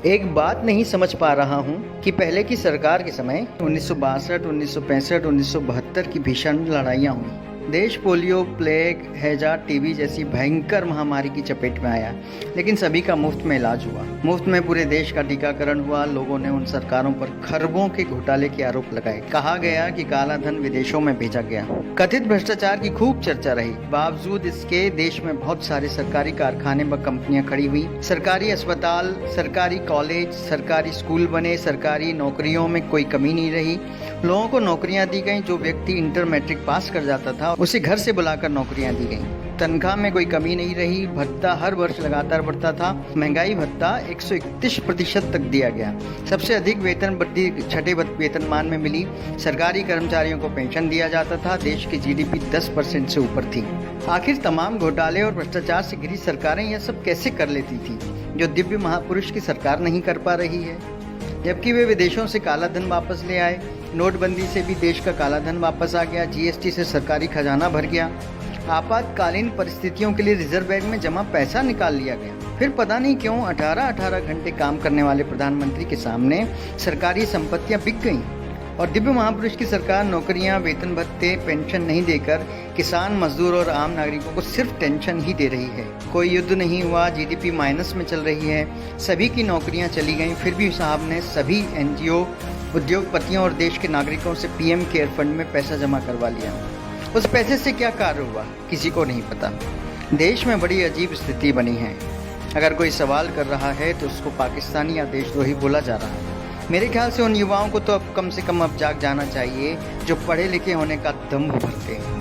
एक बात नहीं समझ पा रहा हूँ कि पहले की सरकार के समय 1962, 1965, 1972 की भीषण लड़ाइयाँ हुई। देश पोलियो, प्लेग, हैजा, टीबी जैसी भयंकर महामारी की चपेट में आया, लेकिन सभी का मुफ्त में इलाज हुआ। मुफ्त में पूरे देश का टीकाकरण हुआ। लोगों ने उन सरकारों पर खरबों के घोटाले के आरोप लगाए। कहा गया कि काला धन विदेशों में भेजा गया। कथित भ्रष्टाचार की खूब चर्चा रही। बावजूद इसके देश में बहुत सारे सरकारी कारखाने व कंपनियां खड़ी हुई। सरकारी अस्पताल, सरकारी कॉलेज, सरकारी स्कूल बने। सरकारी नौकरियों में कोई कमी नहीं रही। लोगों को नौकरियां दी गई। जो व्यक्ति इंटर मैट्रिक पास कर जाता था उसे घर से बुलाकर नौकरियां दी गई। तनख्वाह में कोई कमी नहीं रही। भत्ता हर वर्ष लगातार बढ़ता था। महंगाई भत्ता 131% तक दिया गया। सबसे अधिक वेतन वृद्धि छठे वेतनमान में मिली। सरकारी कर्मचारियों को पेंशन दिया जाता था। देश की जीडीपी 10% से ऊपर थी। आखिर तमाम घोटाले और भ्रष्टाचार से घिरी सरकारें यह सब कैसे कर लेती थी, जो दिव्य महापुरुष की सरकार नहीं कर पा रही है? जबकि वे विदेशों से काला धन वापस ले आए। नोटबंदी से भी देश का काला धन वापस आ गया। जीएसटी से सरकारी खजाना भर गया। आपातकालीन परिस्थितियों के लिए रिजर्व बैंक में जमा पैसा निकाल लिया गया। फिर पता नहीं क्यों 18-18 घंटे काम करने वाले प्रधानमंत्री के सामने सरकारी संपत्तियां बिक गईं और दिव्य महापुरुष की सरकार नौकरियां, वेतन भत्ते, पेंशन नहीं देकर किसान, मजदूर और आम नागरिकों को सिर्फ टेंशन ही दे रही है। कोई युद्ध नहीं हुआ, जीडीपी माइनस में चल रही है, सभी की नौकरियां चली गईं। फिर भी साहब ने सभी एनजीओ, उद्योगपतियों और देश के नागरिकों से पीएम केयर फंड में पैसा जमा करवा लिया। उस पैसे से क्या कार्य हुआ, किसी को नहीं पता। देश में बड़ी अजीब स्थिति बनी है। अगर कोई सवाल कर रहा है तो उसको पाकिस्तानी या देशद्रोही बोला जा रहा है। मेरे ख्याल से उन युवाओं को तो अब कम से कम अब जाग जाना चाहिए जो पढ़े लिखे होने का दम्भ भरते हैं।